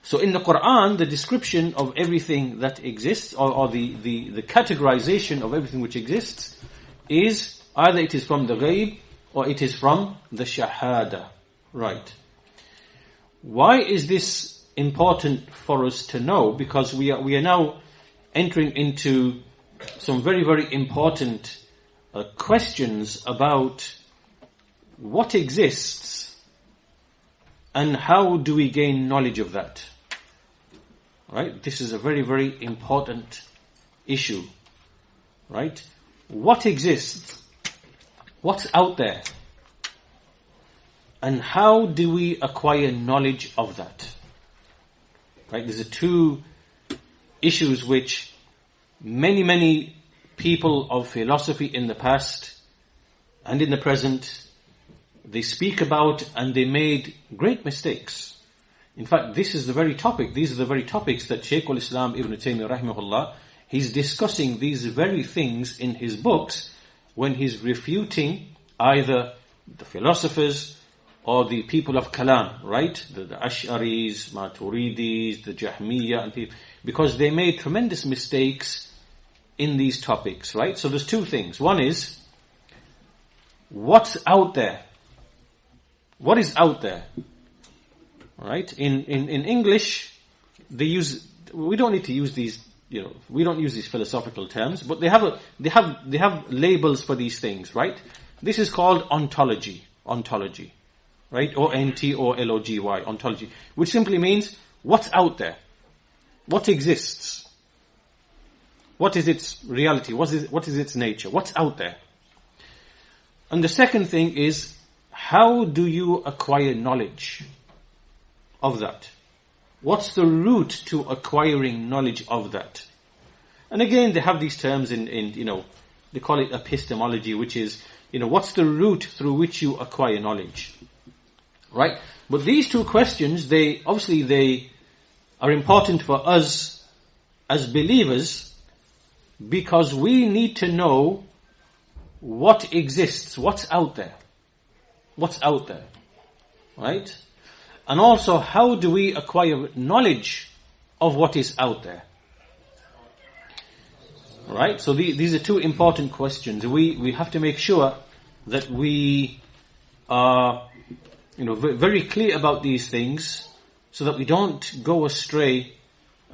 So in the Quran, the description of everything that exists, or the categorization of everything which exists, is either it is from the ghaib, or it is from the shahada. Right. Why is this important for us to know? Because we are now entering into some very, very important questions about what exists and how do we gain knowledge of that. Right? This is a very, very important issue. Right? What exists? What's out there? And how do we acquire knowledge of that? Right? These are two issues which many people of philosophy in the past and in the present, they speak about, and they made great mistakes. In fact, this is the very topic, these are the very topics that Shaykh al-Islam Ibn Taymiyyah rahimahullah, he's discussing these very things in his books when he's refuting either the philosophers or the people of Kalam, right? The Ash'aris, Maturidis, the Jahmiyyah, and people, because they made tremendous mistakes in these topics, right? So there's two things. One is, what's out there? What is out there? Right? In English, we don't need to use these, we don't use these philosophical terms, but they have labels for these things, right? This is called ontology, right? Ontology, ontology, which simply means what's out there, what exists, what is its reality, what is its nature, what's out there. And the second thing is, how do you acquire knowledge of that? What's the route to acquiring knowledge of that? And again, they have these terms in they call it epistemology, which is, what's the route through which you acquire knowledge? Right? But these two questions, they are important for us as believers, because we need to know what exists, what's out there. What's out there. Right? And also, how do we acquire knowledge of what is out there? Right? So these are two important questions. We have to make sure that we are, very clear about these things, so that we don't go astray,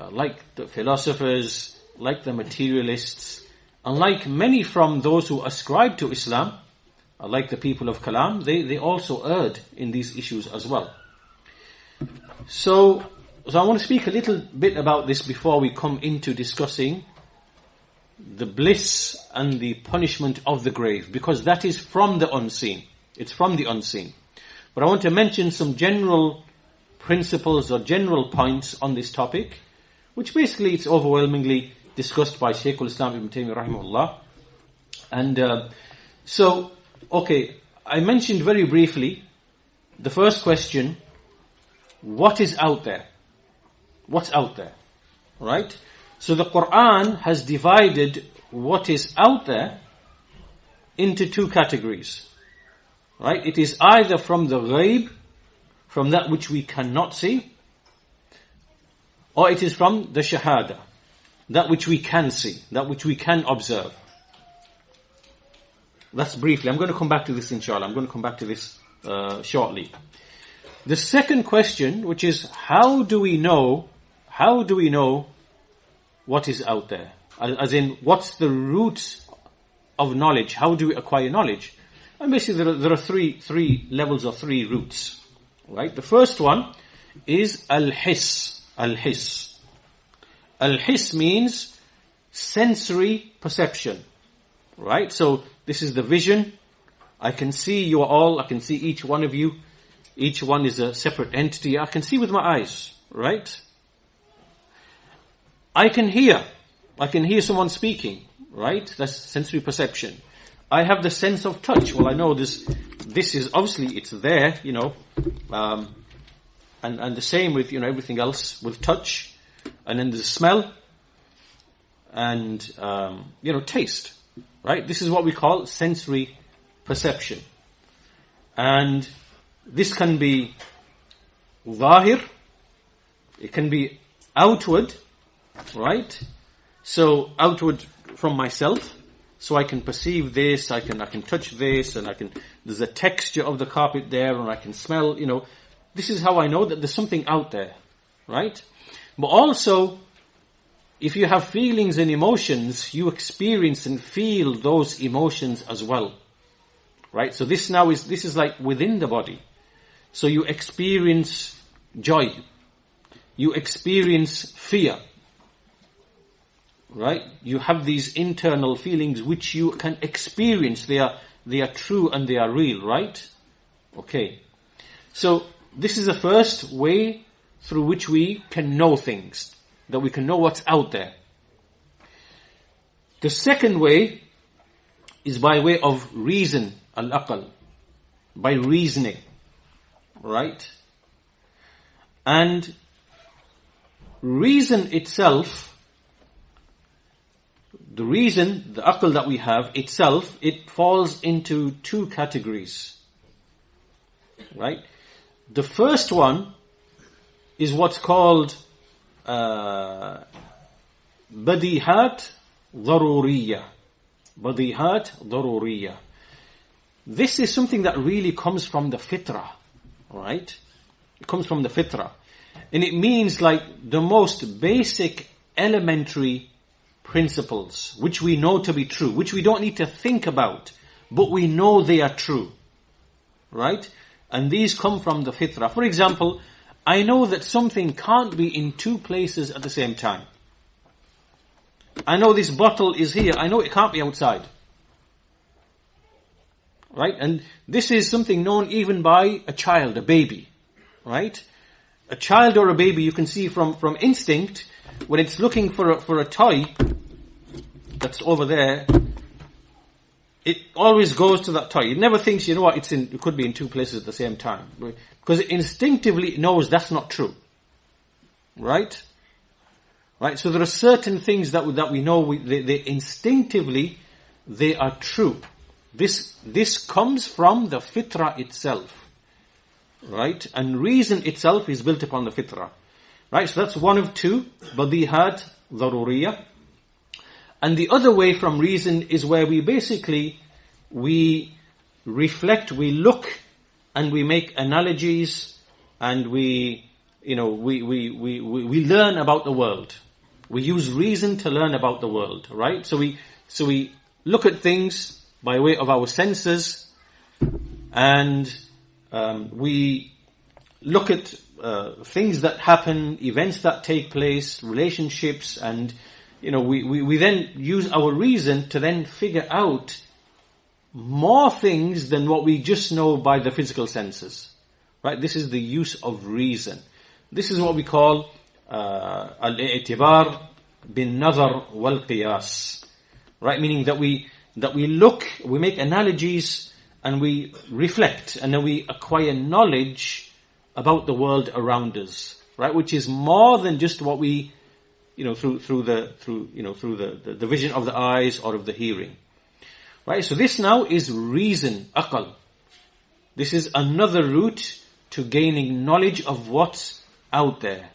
like the philosophers, like the materialists, and like many from those who ascribe to Islam, like the people of Kalam, they also erred in these issues as well. So I want to speak a little bit about this before we come into discussing the bliss and the punishment of the grave, because that is from the unseen. It's from the unseen. But I want to mention some general principles or general points on this topic, which basically it's overwhelmingly discussed by Shaykh al-Islam Ibn Taymiyyah rahimahullah. And I mentioned very briefly the first question, what is out there? What's out there? Right? So the Quran has divided what is out there into two categories. Right? It is either from the ghaib, from that which we cannot see, or it is from the shahada, that which we can see, that which we can observe. That's briefly. I'm going to come back to this inshallah. I'm going to come back to this shortly. The second question, which is, how do we know what is out there? As in, what's the root of knowledge? How do we acquire knowledge? And basically there are three levels or three routes. Right? The first one is al-hiss. Al-hiss. Al-hiss means sensory perception. Right? So this is the vision. I can see you all. I can see each one of you. Each one is a separate entity. I can see with my eyes. Right? I can hear someone speaking. Right? That's sensory perception. I have the sense of touch. Well, I know this is obviously, it's there, and the same with, everything else with touch. And then there's smell and, taste. Right? This is what we call sensory perception. And this can be zahir, It can be outward, right? So outward from myself, so I can perceive this, I can touch this, and there's a texture of the carpet there, and I can smell, this is how I know that there's something out there, right? But also, if you have feelings and emotions, you experience and feel those emotions as well, right? So this is like within the body. So you experience joy. You experience fear. Right? You have these internal feelings which you can experience. They are true and they are real, right? Okay. So this is the first way through which we can know things, that we can know what's out there. The second way is by way of reason, al-aql, by reasoning, right? And reason itself, the reason, the aql that we have itself, it falls into two categories, right? The first one is what's called badihat daruriyya. Badihat daruriyya. This is something that really comes from the fitrah, right? It comes from the fitrah. And it means like the most basic, elementary principles, which we know to be true, which we don't need to think about, but we know they are true, right? And these come from the fitrah. For example, I know that something can't be in two places at the same time. I know this bottle is here. I know it can't be outside. Right? And this is something known even by a child, a baby. Right? A child or a baby, you can see from instinct, when it's looking for a toy that's over there, it always goes to that toy. It never thinks, it could be in two places at the same time. Because it instinctively knows that's not true. Right? Right? So there are certain things that we know, they instinctively, they are true. This comes from the fitrah itself. Right? And reason itself is built upon the fitrah. Right? So that's one of two. Badihat daruriyya. And the other way from reason is where we reflect, we look, and we make analogies, and we learn about the world. We use reason to learn about the world, right? So we look at things by way of our senses, and we look at things that happen, events that take place, relationships, and we then use our reason to then figure out more things than what we just know by the physical senses. Right? This is the use of reason. This is what we call al-i'tibar bin-nazar wal-qiyas. Right? Meaning that we look, we make analogies, and we reflect, and then we acquire knowledge about the world around us. Right? Which is more than just what we through the vision of the eyes or of the hearing. Right? So this now is reason, aql. This is another route to gaining knowledge of what's out there.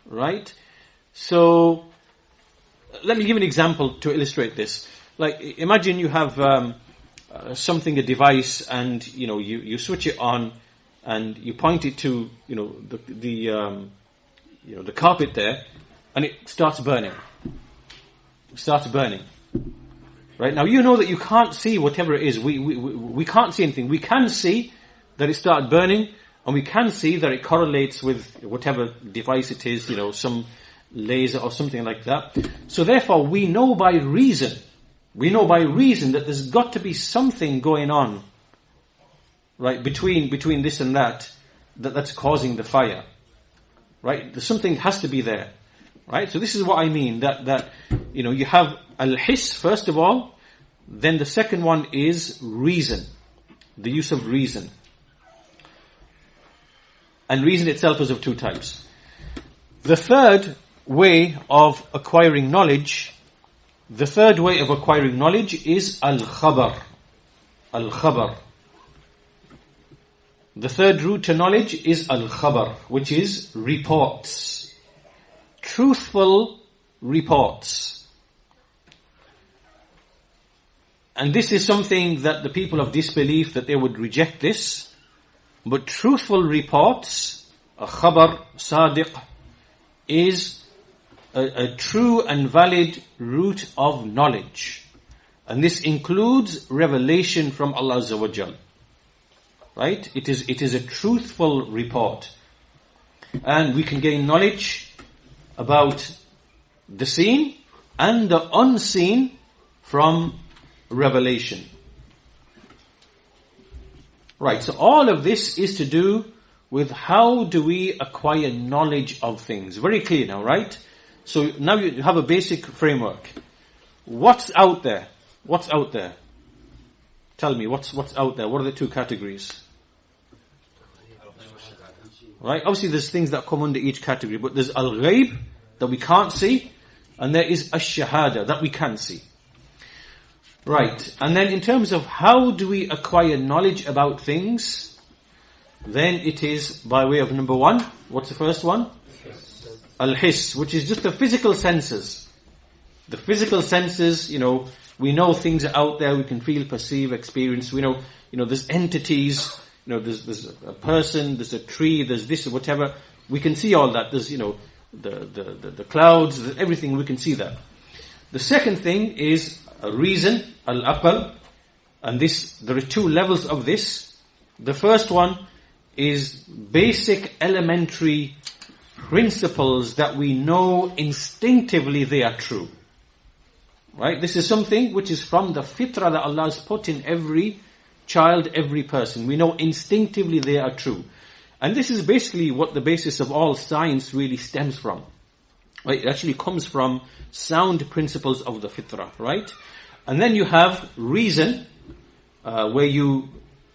Right? So, let me give an example to illustrate this. Like, imagine you have a device, and you switch it on, and you point it to the carpet there, and it starts burning. Right? Now you know that you can't see whatever it is. We can't see anything. We can see that it started burning, and we can see that it correlates with whatever device it is, some laser or something like that. So therefore we know by reason that there's got to be something going on, right, between this and that's causing the fire. Right? Something has to be there. Right? So this is what I mean, that you have al-hiss first of all, then the second one is reason. The use of reason. And reason itself is of two types. The third way of acquiring knowledge is al-khabar. Al-khabar. The third route to knowledge is al-khabar, which is reports. Truthful reports. And this is something that the people of disbelief, that they would reject this. But truthful reports, a khabar, sadiq, is a true and valid route of knowledge. And this includes revelation from Allah Azza wa Jal. Right? It is a truthful report. And we can gain knowledge about the seen and the unseen from revelation. Right, so all of this is to do with how do we acquire knowledge of things. Very clear now, right? So now you have a basic framework. What's out there? What's out there? Tell me, what's out there? What are the two categories? Right, obviously there's things that come under each category, but there's al-ghaib, that we can't see, and there is ash-shahada, that we can see. Right, and then in terms of how do we acquire knowledge about things, then it is by way of number one. What's the first one? Al-hiss, which is just the physical senses. The physical senses, we know things are out there, we can feel, perceive, experience. We know, there's entities, there's a person, there's a tree, there's this, whatever. We can see all that. There's, the clouds, everything, we can see that. The second thing is a reason, al-aql, and there are two levels of this. The first one is basic elementary principles that we know instinctively they are true. Right? This is something which is from the fitrah that Allah has put in every child, every person. We know instinctively they are true. And this is basically what the basis of all science really stems from. Right? It actually comes from sound principles of the fitrah, right? And then you have reason, where you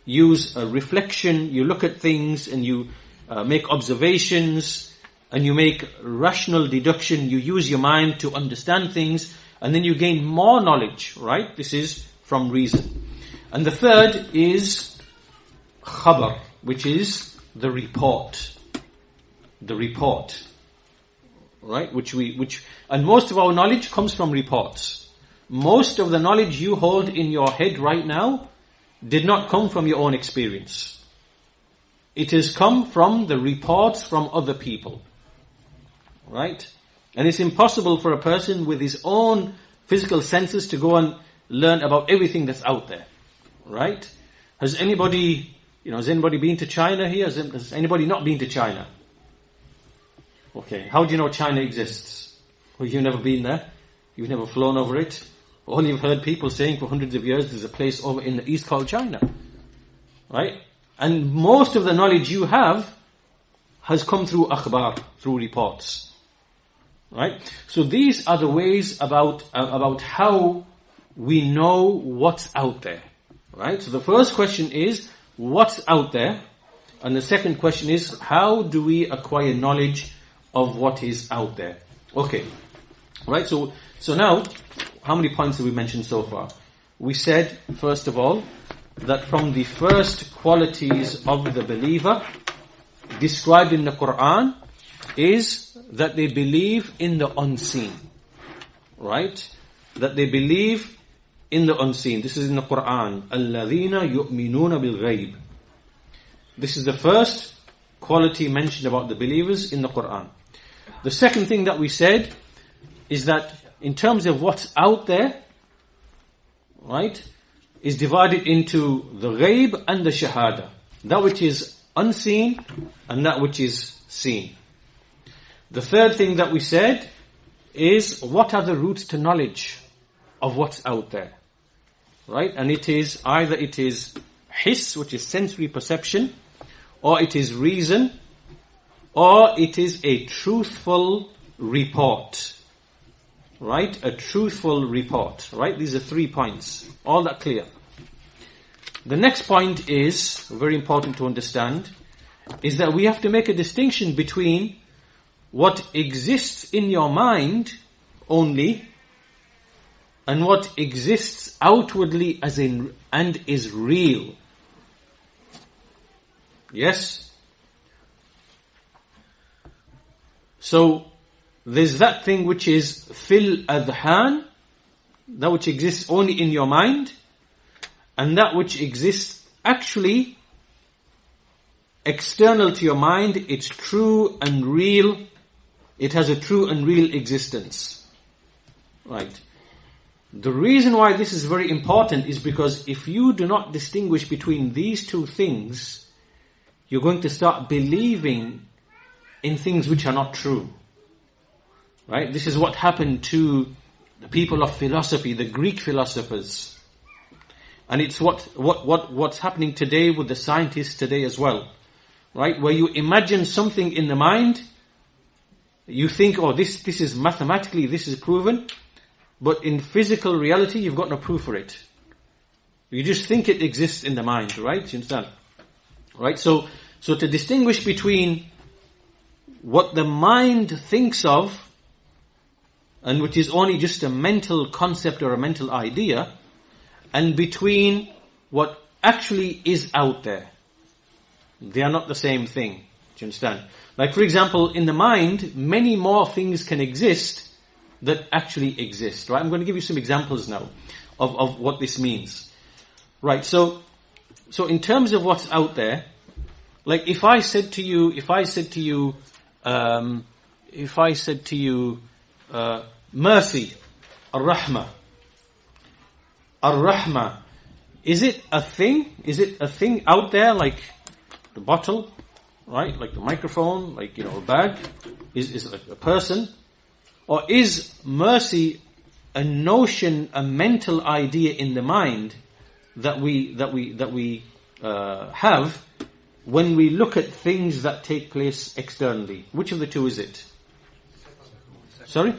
use a reflection, you look at things and you make observations and you make rational deduction, you use your mind to understand things, and then you gain more knowledge, right? This is from reason. And the third is khabar, which is the report. The report. Right? And most of our knowledge comes from reports. Most of the knowledge you hold in your head right now did not come from your own experience. It has come from the reports from other people. Right? And it's impossible for a person with his own physical senses to go and learn about everything that's out there. Right? Has anybody been to China here? Has anybody not been to China? Okay. How do you know China exists? Well, you've never been there. You've never flown over it. All you've heard people saying for hundreds of years, there's a place over in the east called China. Right? And most of the knowledge you have has come through akhbar, through reports. Right? So these are the ways about how we know what's out there. Right? So the first question is, what's out there? And the second question is, how do we acquire knowledge of what is out there? Okay. Right? So now, how many points have we mentioned so far? We said, first of all, that from the first qualities of the believer described in the Quran is that they believe in the unseen. Right? That they believe in the unseen. This is in the Quran. الَّذِينَ يُؤْمِنُونَ بِالْغَيْبِ. This is the first quality mentioned about the believers in the Quran. The second thing that we said is that in terms of what's out there, right, is divided into the ghaib and the shahada. That which is unseen and that which is seen. The third thing that we said is, what are the routes to knowledge of what's out there? Right? And it is either hiss, which is sensory perception, or it is reason, or it is a truthful report. Right? A truthful report. Right? These are 3 points. All that clear. The next point is, very important to understand, is that we have to make a distinction between what exists in your mind only and what exists outwardly and is real. Yes? So, there's that thing which is fil adhan, that which exists only in your mind, and that which exists actually external to your mind. It's true and real. It has a true and real existence. Right. The reason why this is very important is because if you do not distinguish between these two things, you're going to start believing in things which are not true. Right? This is what happened to the people of philosophy, the Greek philosophers. And it's what's happening today with the scientists today as well. Right? Where you imagine something in the mind, you think, oh, this is mathematically, this is proven. But in physical reality, you've got no proof for it. You just think it exists in the mind, right? You understand? Right? So to distinguish between what the mind thinks of, and which is only just a mental concept or a mental idea, and between what actually is out there. They are not the same thing. Do you understand? Like, for example, in the mind, many more things can exist that actually exist, right? I'm going to give you some examples now of what this means. Right, so in terms of what's out there, like if I said to you, mercy, ar-rahma, is it a thing? Is it a thing out there, like the bottle, right? Like the microphone, like, a bag? Is it like a person? Or is mercy a notion, a mental idea in the mind that we have when we look at things that take place externally? Which of the two is it? Sorry?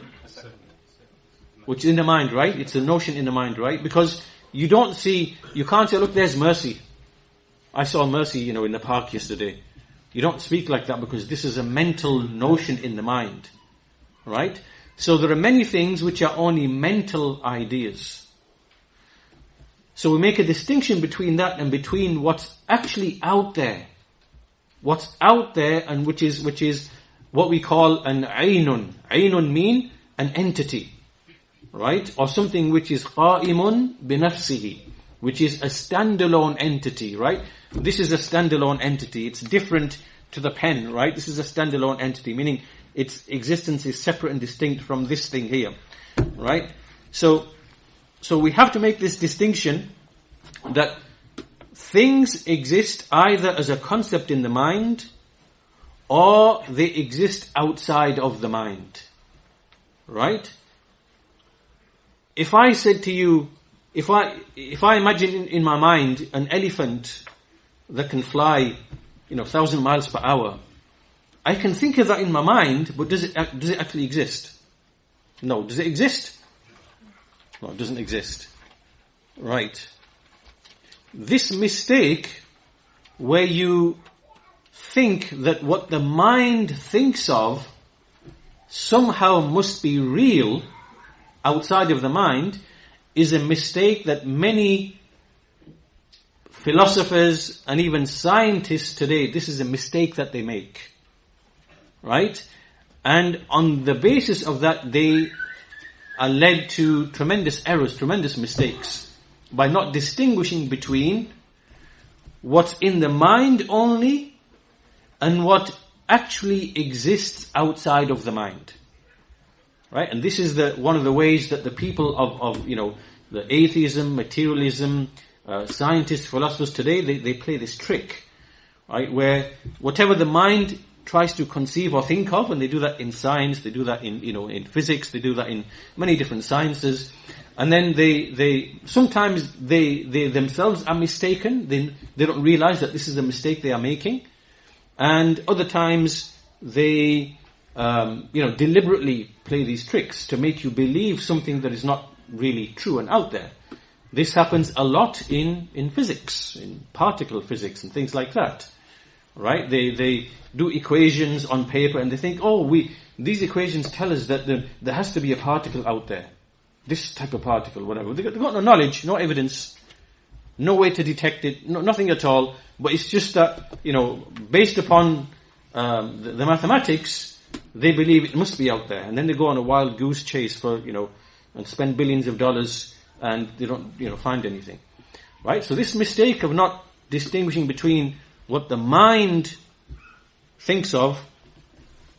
Which is in the mind, right? It's a notion in the mind, right? Because you can't say, look, there's mercy. I saw mercy, in the park yesterday. You don't speak like that because this is a mental notion in the mind, right? So there are many things which are only mental ideas. So we make a distinction between that and between what's actually out there. What's out there and which is what we call an aynun. Aynun mean an entity, right? Or something which is qa'imun binafsihi, which is a standalone entity, right? This is a standalone entity. It's different to the pen, right? This is a standalone entity, meaning its existence is separate and distinct from this thing here, right? So we have to make this distinction that things exist either as a concept in the mind or they exist outside of the mind, right? If I said to you, if I imagine in my mind an elephant that can fly, 1,000 miles per hour, I can think of that in my mind, but does it actually exist? No. Does it exist? No, it doesn't exist. Right. This mistake, where you think that what the mind thinks of somehow must be real outside of the mind, is a mistake that many philosophers and even scientists today, this is a mistake that they make. Right? And on the basis of that, they are led to tremendous errors, tremendous mistakes, by not distinguishing between what's in the mind only and what actually exists outside of the mind. Right? And this is one of the ways that the people of the atheism, materialism, scientists, philosophers today, they play this trick, right? Where whatever the mind tries to conceive or think of, and they do that in science, they do that in physics, they do that in many different sciences, and then they sometimes they themselves are mistaken. They don't realize that this is a mistake they are making, and other times they deliberately play these tricks to make you believe something that is not really true and out there. This happens a lot in physics, in particle physics and things like that. Right? They do equations on paper and they think, these equations tell us that there has to be a particle out there. This type of particle, whatever. They've got no knowledge, no evidence, no way to detect it, nothing at all. But it's just that, based upon the mathematics, they believe it must be out there. And then they go on a wild goose chase for, and spend billions of dollars, and they don't, find anything. Right? So this mistake of not distinguishing between what the mind thinks of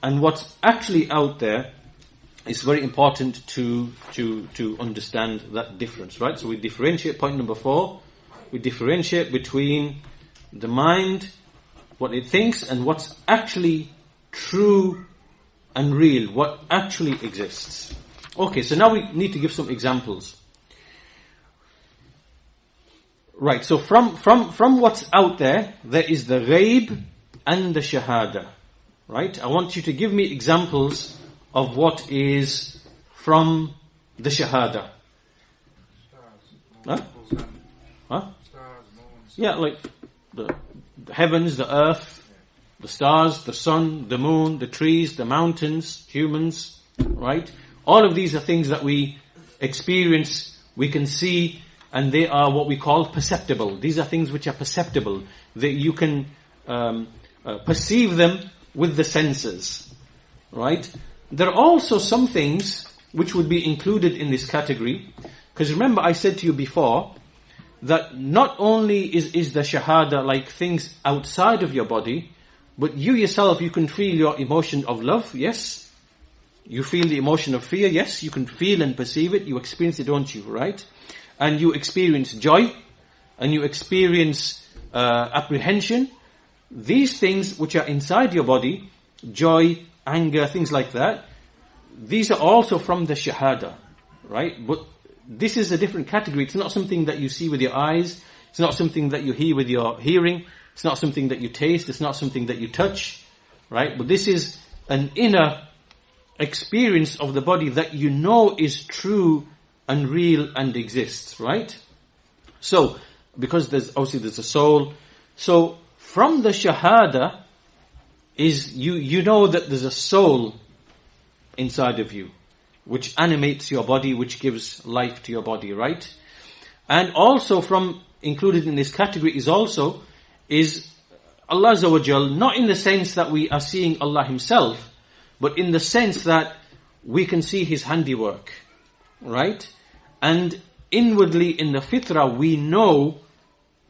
and what's actually out there is very important to understand that difference, right? So we differentiate, point number 4, we differentiate between the mind, what it thinks, and what's actually true and real, what actually exists. Okay, so now we need to give some examples. Right, so from what's out there is the ghaib and the shahada. Right? I want you to give me examples of what is from the shahada. Huh? Huh? Yeah, like the heavens, the earth, the stars, the sun, the moon, the trees, the mountains, humans, right? All of these are things that we experience, we can see, and they are what we call perceptible. These are things which are perceptible, that you can perceive them with the senses, right? There are also some things which would be included in this category, because remember I said to you before that not only is the shahada like things outside of your body, but you yourself, you can feel your emotion of love, yes? You feel the emotion of fear, yes? You can feel and perceive it, you experience it, don't you, right? And you experience joy, and you experience apprehension. These things which are inside your body, joy, anger, things like that, these are also from the shahada, right? But this is a different category. It's not something that you see with your eyes. It's not something that you hear with your hearing. It's not something that you taste. It's not something that you touch, right? But this is an inner experience of the body that you know is true and real and exists, right? So, because there's a soul. So, from the shahada is you know that there's a soul inside of you, which animates your body, which gives life to your body, right? And also included in this category is Allah Azza wa Jal, not in the sense that we are seeing Allah Himself, but in the sense that we can see His handiwork, right? And inwardly in the fitrah we know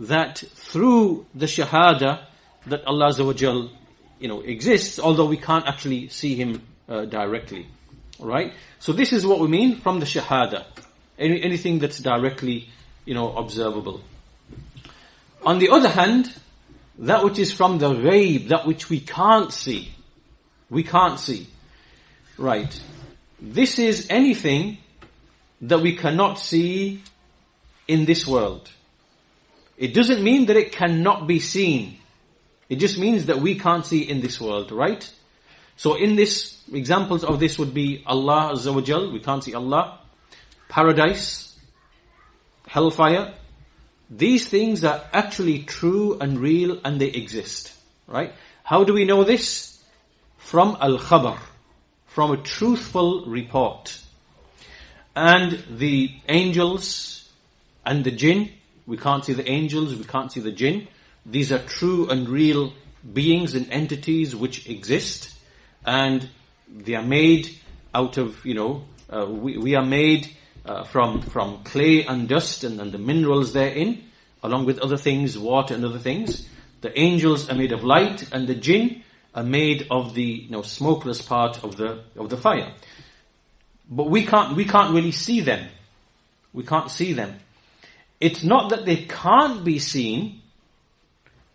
that through the shahada that Allah Azza wa Jal, exists, although we can't actually see Him directly, right? So this is what we mean from the shahada, anything that's directly, observable. On the other hand, that which is from the ghaib, that which we can't see, right? This is anything that we cannot see in this world. It doesn't mean that it cannot be seen. It just means that we can't see in this world, right? So in this, examples of this would be Allah Azza wa Jal, we can't see Allah, paradise, hellfire. These things are actually true and real and they exist, right? How do we know this? From al-khabar, from a truthful report. And the angels and the jinn, we can't see the angels, we can't see the jinn. These are true and real beings and entities which exist. And they are made out of, we are made from clay and dust and the minerals therein, along with other things, water and other things. The angels are made of light, and the jinn are made of the smokeless part of the fire. But we can't really see them. We can't see them. It's not that they can't be seen.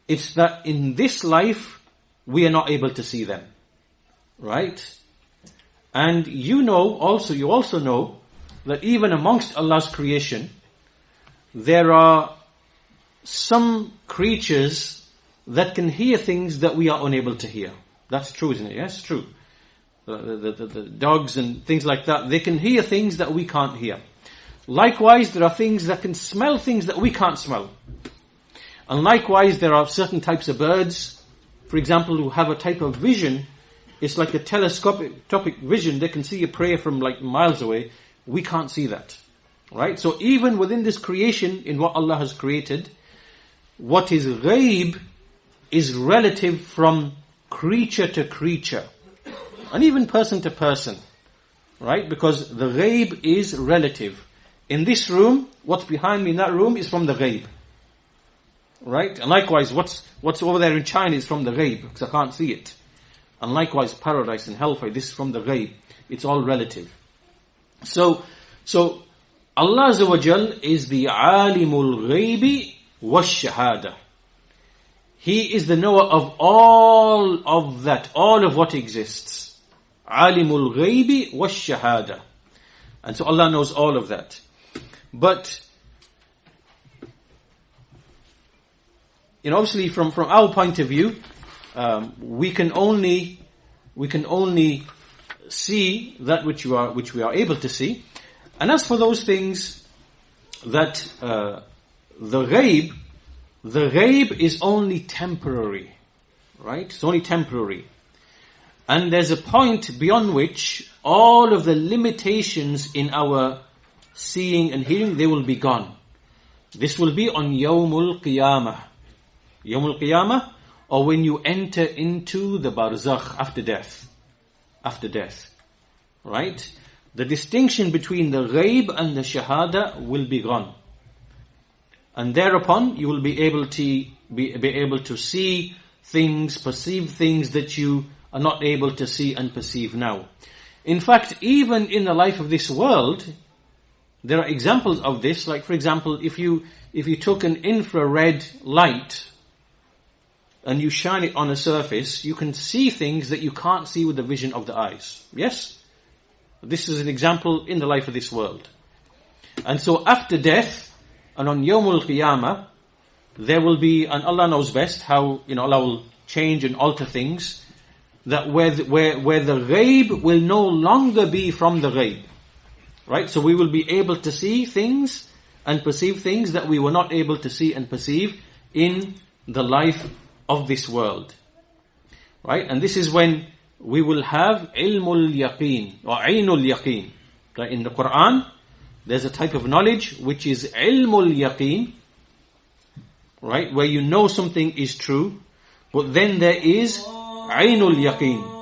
It's that in this life we are not able to see them. Right? And you also know that even amongst Allah's creation, there are some creatures that can hear things that we are unable to hear. That's true, isn't it? Yes, true. The dogs and things like that, they can hear things that we can't hear. Likewise, there are things that can smell things that we can't smell. And likewise, there are certain types of birds, for example, who have a type of vision. It's like a telescopic vision. They can see a prey from like miles away. We can't see that. Right? So even within this creation, in what Allah has created, what is ghaib is relative from creature to creature, and even person to person, right? Because the ghaib is relative. In this room, what's behind me in that room is from the ghaib, right? And likewise, what's over there in China is from the ghaib, because I can't see it. And likewise, paradise and hellfire, this is from the ghaib. It's all relative. So Allah Azza wa Jal is the alimul ghaibi wash-shahada. He is the knower of all of that, all of what exists. Alimul ghaibi wash-shahada. And so Allah knows all of that. But, obviously from our point of view, we can only see that which we are able to see. And as for those things that the ghaib is only temporary, right? It's only temporary. And there's a point beyond which all of the limitations in our seeing and hearing, they will be gone. This will be on Yawmul Qiyamah. Yawmul Qiyamah, or when you enter into the barzakh after death. After death. Right? The distinction between the ghaib and the shahada will be gone. And thereupon you will be able to see things, perceive things that you are not able to see and perceive now. In fact, even in the life of this world, there are examples of this. Like, for example, if you took an infrared light and you shine it on a surface, you can see things that you can't see with the vision of the eyes. Yes? This is an example in the life of this world. And so after death, and on Yawmul Qiyamah, there will be, and Allah knows best how, Allah will change and alter things, that where the ghaib will no longer be from the ghaib. Right? So we will be able to see things and perceive things that we were not able to see and perceive in the life of this world. Right? And this is when we will have ilmul yaqeen, or aynul yaqeen. Right? In the Quran, there's a type of knowledge which is ilmul yaqeen, right? Where you know something is true, but then there is aynul yaqeen.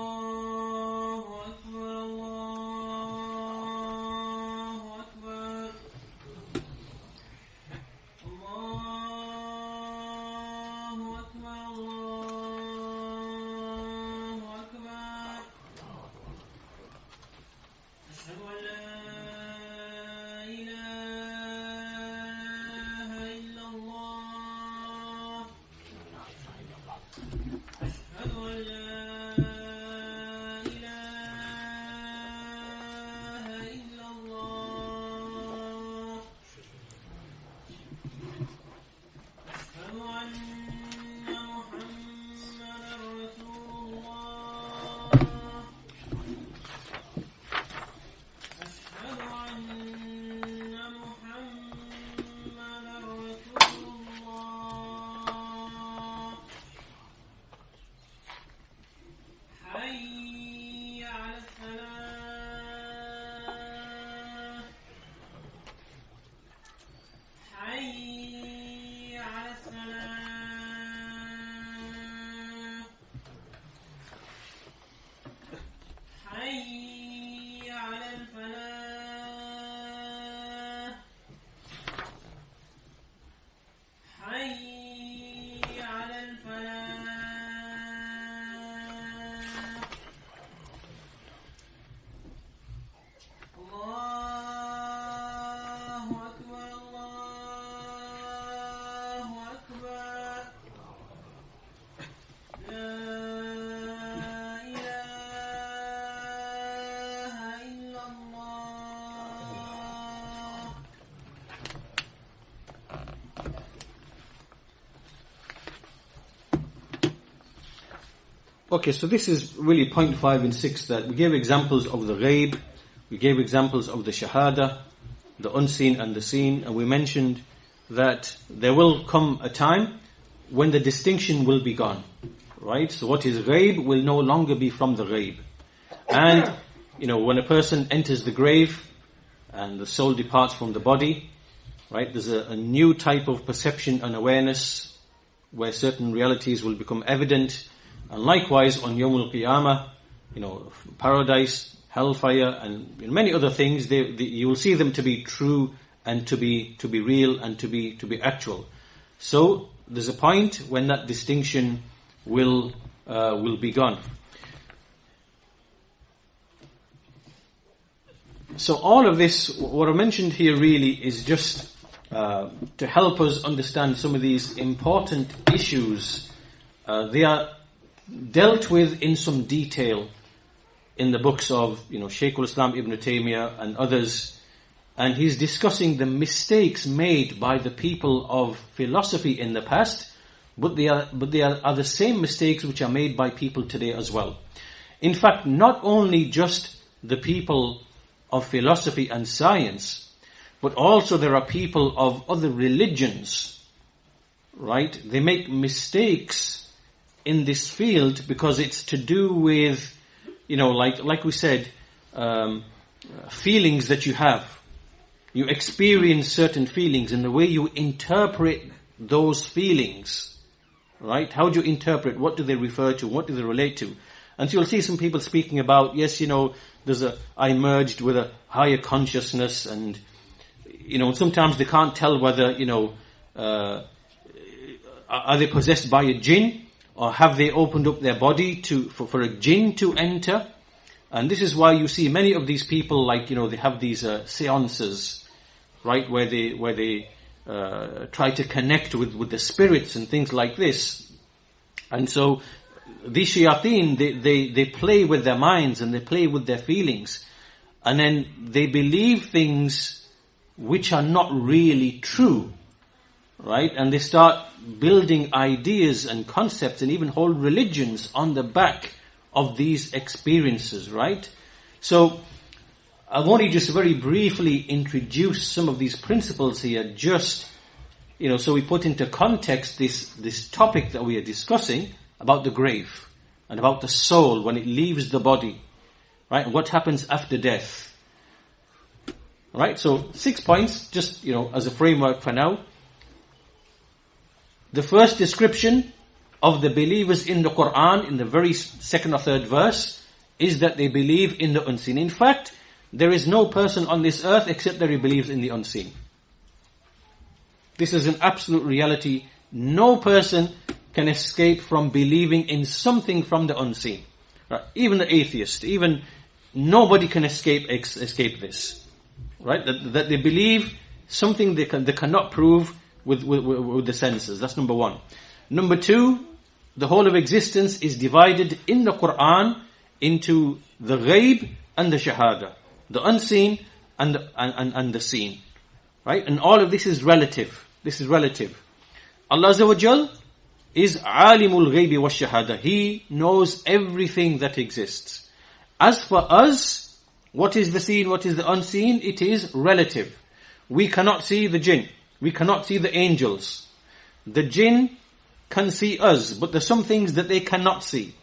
Okay, so this is really point 5 and 6, that we gave examples of the ghaib, we gave examples of the shahada, the unseen and the seen, and we mentioned that there will come a time when the distinction will be gone, right? So what is ghaib will no longer be from the ghaib. And, when a person enters the grave and the soul departs from the body, right, there's a new type of perception and awareness where certain realities will become evident. And likewise on Yawmul Qiyamah, paradise, hellfire, and many other things, you will see them to be true and to be real and to be actual. So there's a point when that distinction will be gone. So all of this, what I mentioned here really is just to help us understand some of these important issues. They are dealt with in some detail in the books of Shaykh al-Islam Ibn Taymiyyah and others, and he's discussing the mistakes made by the people of philosophy in the past, but they are the same mistakes which are made by people today as well. In fact, not only just the people of philosophy and science, but also there are people of other religions, right? They make mistakes in this field because it's to do with, like we said, feelings that you have. You experience certain feelings, and the way you interpret those feelings, right? How do you interpret? What do they refer to? What do they relate to? And so you'll see some people speaking about, yes, I merged with a higher consciousness, and sometimes they can't tell whether are they possessed by a jinn, or have they opened up their body for a jinn to enter? And this is why you see many of these people, they have these seances, right, where they try to connect with the spirits and things like this. And so these shayateen, they play with their minds and they play with their feelings, and then they believe things which are not really true, right? And they start building ideas and concepts and even whole religions on the back of these experiences, right? So I want to just very briefly introduce some of these principles here, just so we put into context this topic that we are discussing about the grave and about the soul when it leaves the body, right? And what happens after death, right? So 6 points, just as a framework for now. The first description of the believers in the Quran, in the very second or third verse, is that they believe in the unseen. In fact, there is no person on this earth except that he believes in the unseen. This is an absolute reality. No person can escape from believing in something from the unseen. Right? Even the atheist, even nobody can escape this. Right? That they believe something they cannot prove with the senses. That's number one. Number two, the whole of existence is divided in the Quran into the ghaib and the shahada, the unseen and the seen, right? And all of this is relative. This is relative. Allah Azza wa Jal is alimul ghaibi wa shahada. He knows everything that exists. As for us, what is the seen, what is the unseen? It is relative. We cannot see the jinn. We cannot see the angels. The jinn can see us, but there's some things that they cannot see,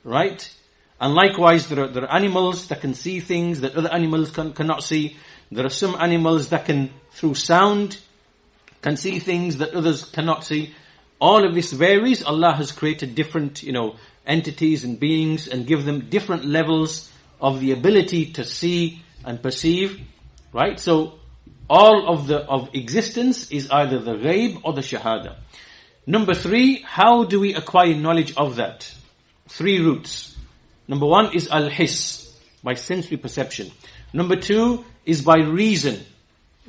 right? And likewise, there are animals that can see things that other animals cannot see. There are some animals that can, through sound, can see things that others cannot see. All of this varies. Allah has created different, entities and beings and give them different levels of the ability to see and perceive, right? So all of existence is either the ghaib or the shahada. Number 3, how do we acquire knowledge of that? 3 routes. Number 1 is al-hiss, by sensory perception. Number 2 is by reason,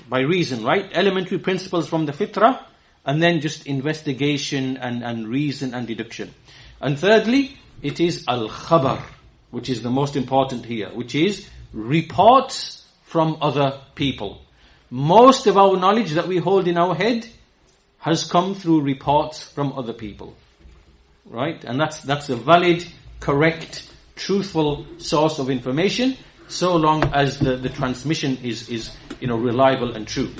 right? Elementary principles from the fitrah, and then just investigation and reason and deduction. And thirdly, it is al-khabar, which is the most important here, which is reports from other people. Most of our knowledge that we hold in our head has come through reports from other people, right? And that's a valid, correct, truthful source of information, so long as the transmission is reliable and true.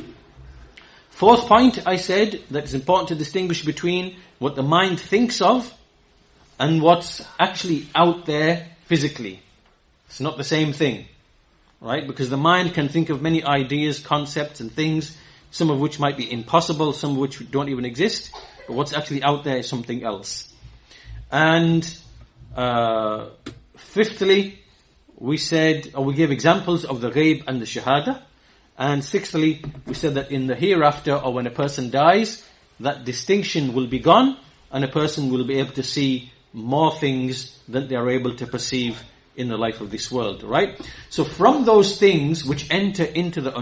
4th point, I said that it's important to distinguish between what the mind thinks of and what's actually out there physically. It's not the same thing, right? Because the mind can think of many ideas, concepts and things, some of which might be impossible, some of which don't even exist. but what's actually out there is something else. And fifthly, we said, or we gave examples of the ghaib and the shahada. And sixthly, we said that in the hereafter, or when a person dies, that distinction will be gone, and a person will be able to see more things than they are able to perceive in the life of this world, right? So from those things which enter into the